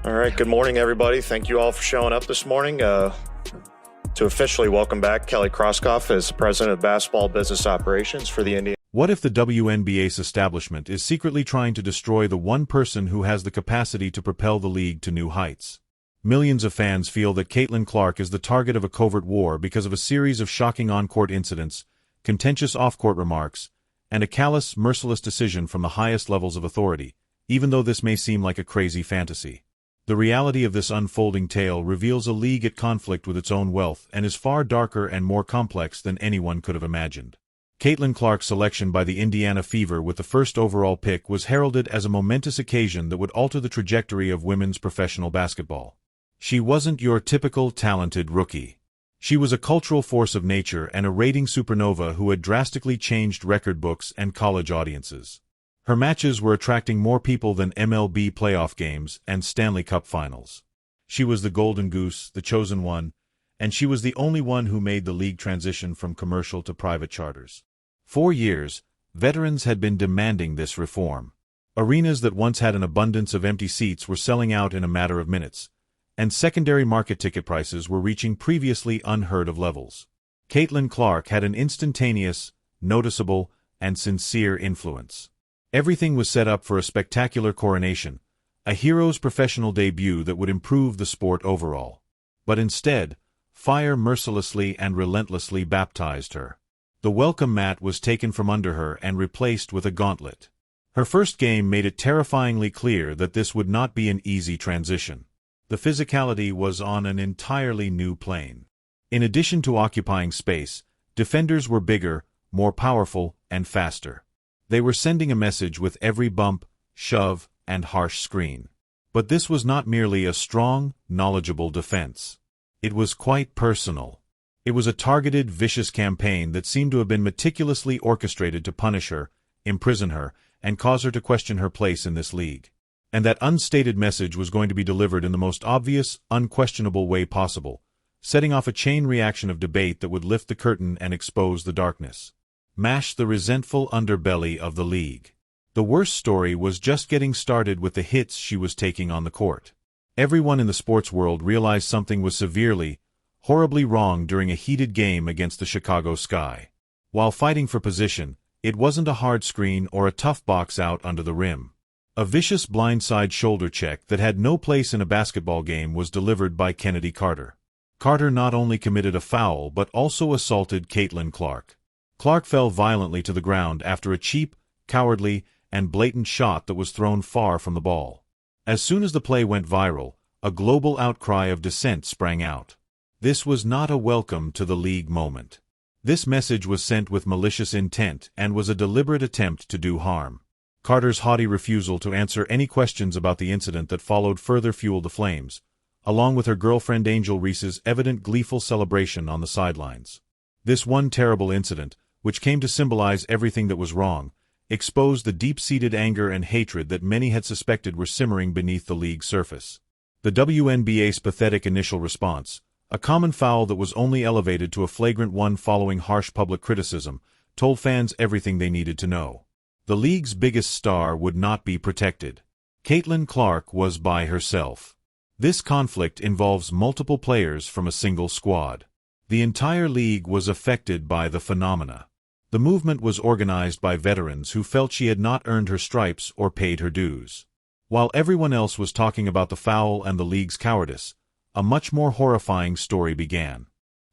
All right, good morning, everybody. Thank you all for showing up this morning to officially welcome back Kelly Krauskopf as President of Basketball Business Operations for the Indiana. What if the WNBA's establishment is secretly trying to destroy the one person who has the capacity to propel the league to new heights? Millions of fans feel that Caitlin Clark is the target of a covert war because of a series of shocking on-court incidents, contentious off-court remarks, and a callous, merciless decision from the highest levels of authority, even though this may seem like a crazy fantasy. The reality of this unfolding tale reveals a league at conflict with its own wealth and is far darker and more complex than anyone could have imagined. Caitlin Clark's selection by the Indiana Fever with the first overall pick was heralded as a momentous occasion that would alter the trajectory of women's professional basketball. She wasn't your typical talented rookie. She was a cultural force of nature and a rating supernova who had drastically changed record books and college audiences. Her matches were attracting more people than MLB playoff games and Stanley Cup finals. She was the golden goose, the chosen one, and she was the only one who made the league transition from commercial to private charters. For years, veterans had been demanding this reform. Arenas that once had an abundance of empty seats were selling out in a matter of minutes, and secondary market ticket prices were reaching previously unheard of levels. Caitlin Clark had an instantaneous, noticeable, and sincere influence. Everything was set up for a spectacular coronation, a hero's professional debut that would improve the sport overall. But instead, fire mercilessly and relentlessly baptized her. The welcome mat was taken from under her and replaced with a gauntlet. Her first game made it terrifyingly clear that this would not be an easy transition. The physicality was on an entirely new plane. In addition to occupying space, defenders were bigger, more powerful, and faster. They were sending a message with every bump, shove, and harsh screen. But this was not merely a strong, knowledgeable defense. It was quite personal. It was a targeted, vicious campaign that seemed to have been meticulously orchestrated to punish her, imprison her, and cause her to question her place in this league. And that unstated message was going to be delivered in the most obvious, unquestionable way possible, setting off a chain reaction of debate that would lift the curtain and expose the darkness. Mash the resentful underbelly of the league. The worst story was just getting started with the hits she was taking on the court. Everyone in the sports world realized something was severely, horribly wrong during a heated game against the Chicago Sky. While fighting for position, it wasn't a hard screen or a tough box out under the rim. A vicious blindside shoulder check that had no place in a basketball game was delivered by Kennedy Carter. Carter not only committed a foul but also assaulted Caitlin Clark. Clark fell violently to the ground after a cheap, cowardly, and blatant shot that was thrown far from the ball. As soon as the play went viral, a global outcry of dissent sprang out. This was not a welcome to the league moment. This message was sent with malicious intent and was a deliberate attempt to do harm. Carter's haughty refusal to answer any questions about the incident that followed further fueled the flames, along with her girlfriend Angel Reese's evident gleeful celebration on the sidelines. This one terrible incident, which came to symbolize everything that was wrong, exposed the deep-seated anger and hatred that many had suspected were simmering beneath the league's surface. The WNBA's pathetic initial response, a common foul that was only elevated to a flagrant one following harsh public criticism, told fans everything they needed to know. The league's biggest star would not be protected. Caitlin Clark was by herself. This conflict involves multiple players from a single squad. The entire league was affected by the phenomena. The movement was organized by veterans who felt she had not earned her stripes or paid her dues. While everyone else was talking about the foul and the league's cowardice, a much more horrifying story began.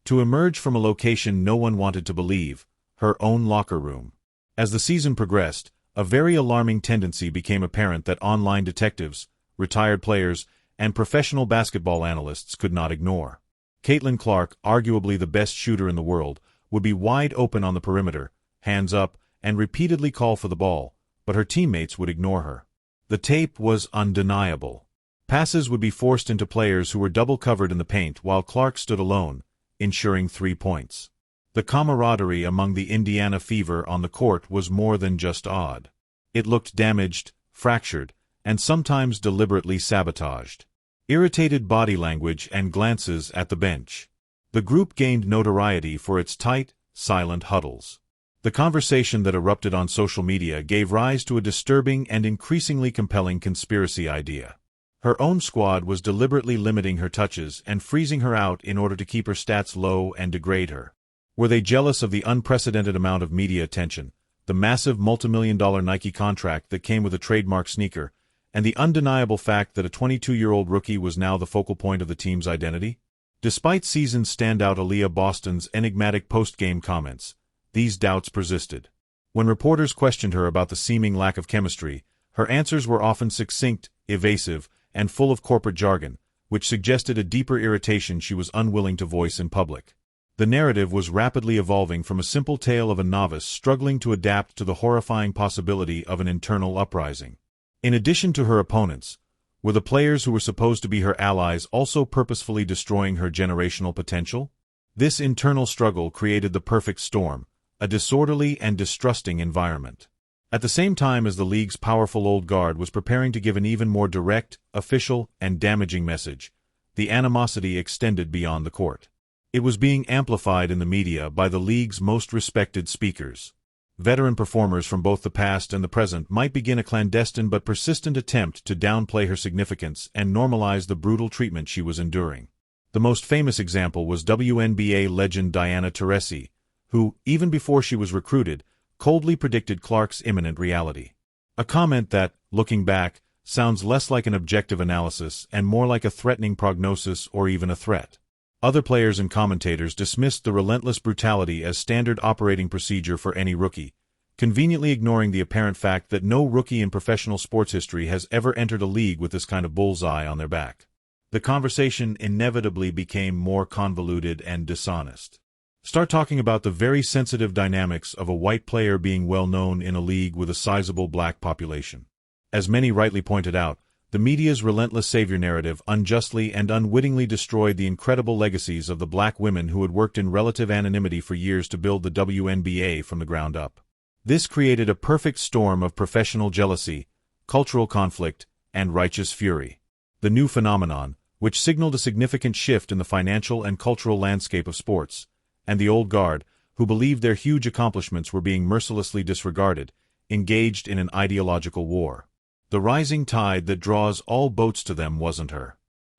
To emerge from a location no one wanted to believe, her own locker room. As the season progressed, a very alarming tendency became apparent that online detectives, retired players, and professional basketball analysts could not ignore. Caitlin Clark, arguably the best shooter in the world, would be wide open on the perimeter, hands up, and repeatedly call for the ball, but her teammates would ignore her. The tape was undeniable. Passes would be forced into players who were double covered in the paint while Clark stood alone, ensuring 3 points. The camaraderie among the Indiana Fever on the court was more than just odd. It looked damaged, fractured, and sometimes deliberately sabotaged. Irritated body language and glances at the bench. The group gained notoriety for its tight, silent huddles. The conversation that erupted on social media gave rise to a disturbing and increasingly compelling conspiracy idea. Her own squad was deliberately limiting her touches and freezing her out in order to keep her stats low and degrade her. Were they jealous of the unprecedented amount of media attention, the massive multimillion-dollar Nike contract that came with a trademark sneaker, and the undeniable fact that a 22-year-old rookie was now the focal point of the team's identity? Despite seasoned standout Aaliyah Boston's enigmatic post-game comments, these doubts persisted. When reporters questioned her about the seeming lack of chemistry, her answers were often succinct, evasive, and full of corporate jargon, which suggested a deeper irritation she was unwilling to voice in public. The narrative was rapidly evolving from a simple tale of a novice struggling to adapt to the horrifying possibility of an internal uprising. In addition to her opponents, were the players who were supposed to be her allies also purposefully destroying her generational potential? This internal struggle created the perfect storm, a disorderly and distrusting environment. At the same time as the league's powerful old guard was preparing to give an even more direct, official, and damaging message, the animosity extended beyond the court. It was being amplified in the media by the league's most respected speakers. Veteran performers from both the past and the present might begin a clandestine but persistent attempt to downplay her significance and normalize the brutal treatment she was enduring. The most famous example was WNBA legend Diana Taurasi, who, even before she was recruited, coldly predicted Clark's imminent reality. A comment that, looking back, sounds less like an objective analysis and more like a threatening prognosis or even a threat. Other players and commentators dismissed the relentless brutality as standard operating procedure for any rookie, conveniently ignoring the apparent fact that no rookie in professional sports history has ever entered a league with this kind of bullseye on their back. The conversation inevitably became more convoluted and dishonest. Start talking about the very sensitive dynamics of a white player being well known in a league with a sizable black population. As many rightly pointed out, the media's relentless savior narrative unjustly and unwittingly destroyed the incredible legacies of the black women who had worked in relative anonymity for years to build the WNBA from the ground up. This created a perfect storm of professional jealousy, cultural conflict, and righteous fury. The new phenomenon, which signaled a significant shift in the financial and cultural landscape of sports, and the old guard, who believed their huge accomplishments were being mercilessly disregarded, engaged in an ideological war. The rising tide that draws all boats to them wasn't her.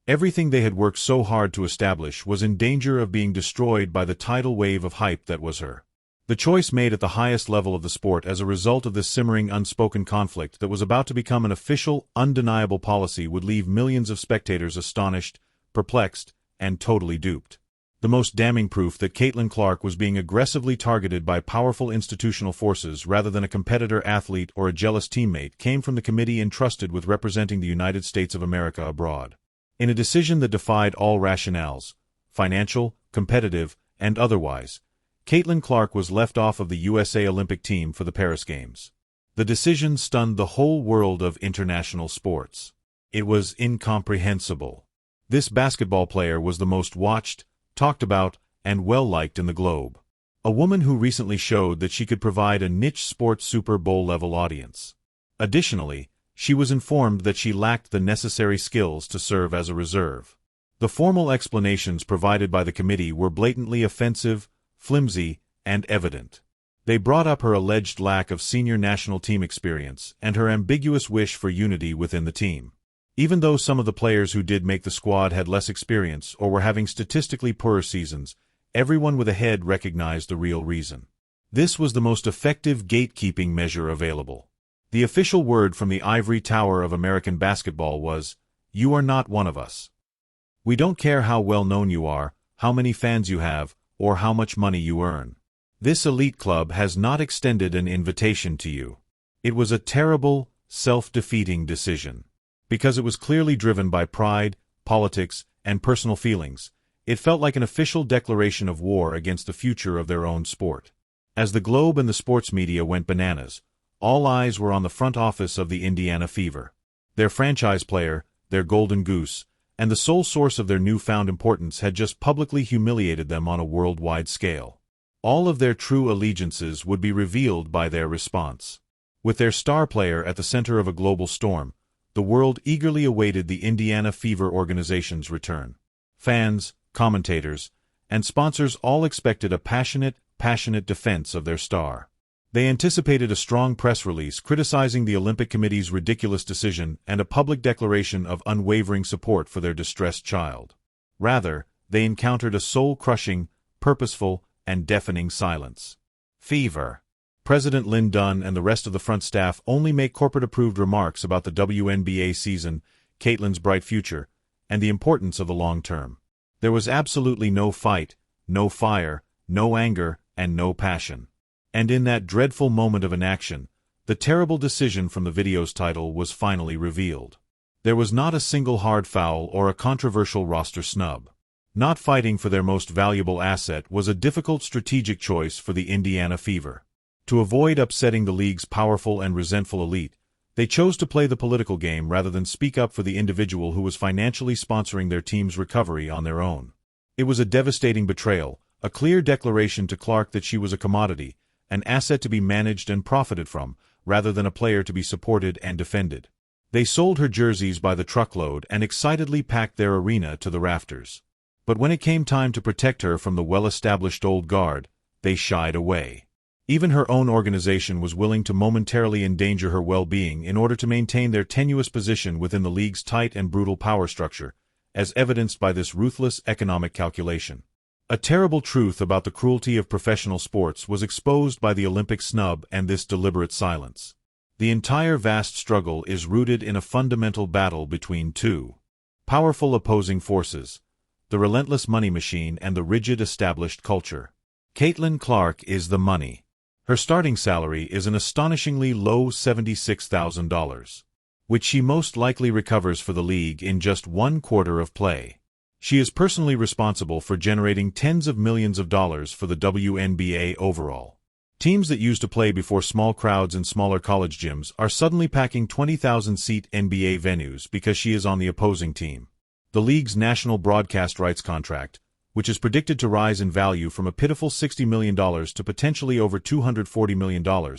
Everything they had worked so hard to establish was in danger of being destroyed by the tidal wave of hype that was her. The choice made at the highest level of the sport as a result of this simmering unspoken conflict that was about to become an official, undeniable policy would leave millions of spectators astonished, perplexed, and totally duped. The most damning proof that Caitlin Clark was being aggressively targeted by powerful institutional forces rather than a competitor athlete or a jealous teammate came from the committee entrusted with representing the United States of America abroad. In a decision that defied all rationales, financial, competitive, and otherwise, Caitlin Clark was left off of the USA Olympic team for the Paris Games. The decision stunned the whole world of international sports. It was incomprehensible. This basketball player was the most watched, talked about, and well-liked in the globe. A woman who recently showed that she could provide a niche sports Super Bowl-level audience. Additionally, she was informed that she lacked the necessary skills to serve as a reserve. The formal explanations provided by the committee were blatantly offensive, flimsy, and evident. They brought up her alleged lack of senior national team experience and her ambiguous wish for unity within the team. Even though some of the players who did make the squad had less experience or were having statistically poorer seasons, everyone with a head recognized the real reason. This was the most effective gatekeeping measure available. The official word from the ivory tower of American basketball was, "You are not one of us. We don't care how well known you are, how many fans you have, or how much money you earn. This elite club has not extended an invitation to you." It was a terrible, self-defeating decision. Because it was clearly driven by pride, politics, and personal feelings, it felt like an official declaration of war against the future of their own sport. As the Globe and the sports media went bananas, all eyes were on the front office of the Indiana Fever. Their franchise player, their golden goose, and the sole source of their newfound importance had just publicly humiliated them on a worldwide scale. All of their true allegiances would be revealed by their response. With their star player at the center of a global storm, the world eagerly awaited the Indiana Fever organization's return. Fans, commentators, and sponsors all expected a passionate defense of their star. They anticipated a strong press release criticizing the Olympic Committee's ridiculous decision and a public declaration of unwavering support for their distressed child. Rather, they encountered a soul-crushing, purposeful, and deafening silence. Fever. President Lynn Dunn and the rest of the front staff only make corporate-approved remarks about the WNBA season, Caitlin's bright future, and the importance of the long term. There was absolutely no fight, no fire, no anger, and no passion. And in that dreadful moment of inaction, the terrible decision from the video's title was finally revealed. There was not a single hard foul or a controversial roster snub. Not fighting for their most valuable asset was a difficult strategic choice for the Indiana Fever. To avoid upsetting the league's powerful and resentful elite, they chose to play the political game rather than speak up for the individual who was financially sponsoring their team's recovery on their own. It was a devastating betrayal, a clear declaration to Clark that she was a commodity, an asset to be managed and profited from, rather than a player to be supported and defended. They sold her jerseys by the truckload and excitedly packed their arena to the rafters. But when it came time to protect her from the well-established old guard, they shied away. Even her own organization was willing to momentarily endanger her well-being in order to maintain their tenuous position within the league's tight and brutal power structure, as evidenced by this ruthless economic calculation. A terrible truth about the cruelty of professional sports was exposed by the Olympic snub and this deliberate silence. The entire vast struggle is rooted in a fundamental battle between two powerful opposing forces, the relentless money machine and the rigid established culture. Caitlin Clark is the money. Her starting salary is an astonishingly low $76,000, which she most likely recovers for the league in just 1 quarter of play. She is personally responsible for generating tens of millions of dollars for the WNBA overall. Teams that used to play before small crowds in smaller college gyms are suddenly packing 20,000-seat NBA venues because she is on the opposing team. The league's national broadcast rights contract, which is predicted to rise in value from a pitiful $60 million to potentially over $240 million,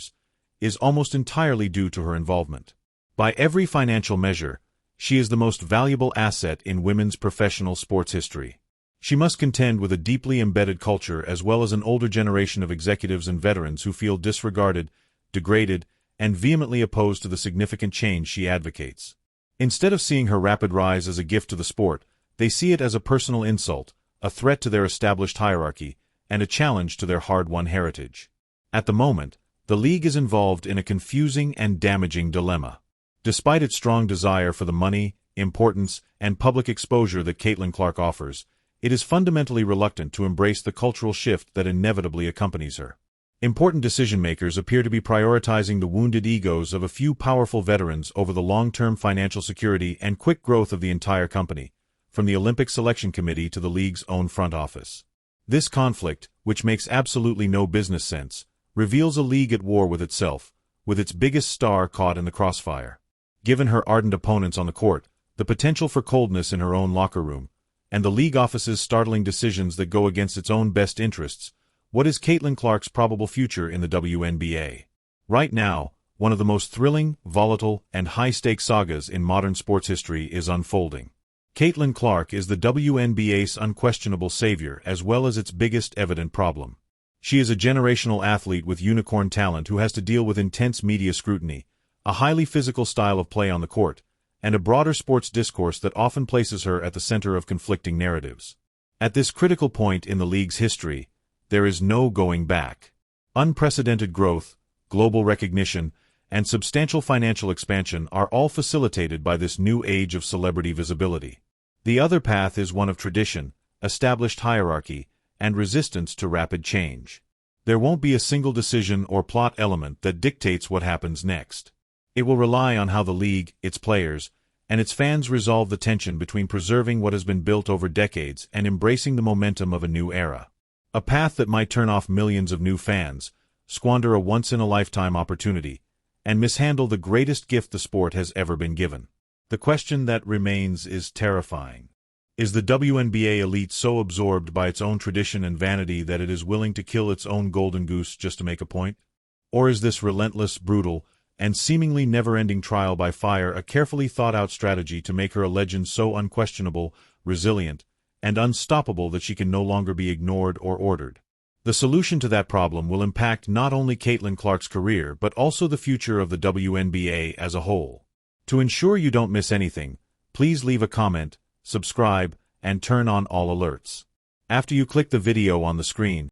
is almost entirely due to her involvement. By every financial measure, she is the most valuable asset in women's professional sports history. She must contend with a deeply embedded culture as well as an older generation of executives and veterans who feel disregarded, degraded, and vehemently opposed to the significant change she advocates. Instead of seeing her rapid rise as a gift to the sport, they see it as a personal insult, a threat to their established hierarchy, and a challenge to their hard-won heritage. At the moment, the league is involved in a confusing and damaging dilemma. Despite its strong desire for the money, importance, and public exposure that Caitlin Clark offers, it is fundamentally reluctant to embrace the cultural shift that inevitably accompanies her. Important decision-makers appear to be prioritizing the wounded egos of a few powerful veterans over the long-term financial security and quick growth of the entire company, from the Olympic Selection Committee to the league's own front office. This conflict, which makes absolutely no business sense, reveals a league at war with itself, with its biggest star caught in the crossfire. Given her ardent opponents on the court, the potential for coldness in her own locker room, and the league office's startling decisions that go against its own best interests, what is Caitlin Clark's probable future in the WNBA? Right now, one of the most thrilling, volatile, and high-stakes sagas in modern sports history is unfolding. Caitlin Clark is the WNBA's unquestionable savior as well as its biggest evident problem. She is a generational athlete with unicorn talent who has to deal with intense media scrutiny, a highly physical style of play on the court, and a broader sports discourse that often places her at the center of conflicting narratives. At this critical point in the league's history, there is no going back. Unprecedented growth, global recognition, and substantial financial expansion are all facilitated by this new age of celebrity visibility. The other path is one of tradition, established hierarchy, and resistance to rapid change. There won't be a single decision or plot element that dictates what happens next. It will rely on how the league, its players, and its fans resolve the tension between preserving what has been built over decades and embracing the momentum of a new era. A path that might turn off millions of new fans, squander a once-in-a-lifetime opportunity, and mishandle the greatest gift the sport has ever been given. The question that remains is terrifying. Is the WNBA elite so absorbed by its own tradition and vanity that it is willing to kill its own golden goose just to make a point? Or is this relentless, brutal, and seemingly never-ending trial by fire a carefully thought-out strategy to make her a legend so unquestionable, resilient, and unstoppable that she can no longer be ignored or ordered? The solution to that problem will impact not only Caitlin Clark's career but also the future of the WNBA as a whole. To ensure you don't miss anything, please leave a comment, subscribe, and turn on all alerts. After you click the video on the screen,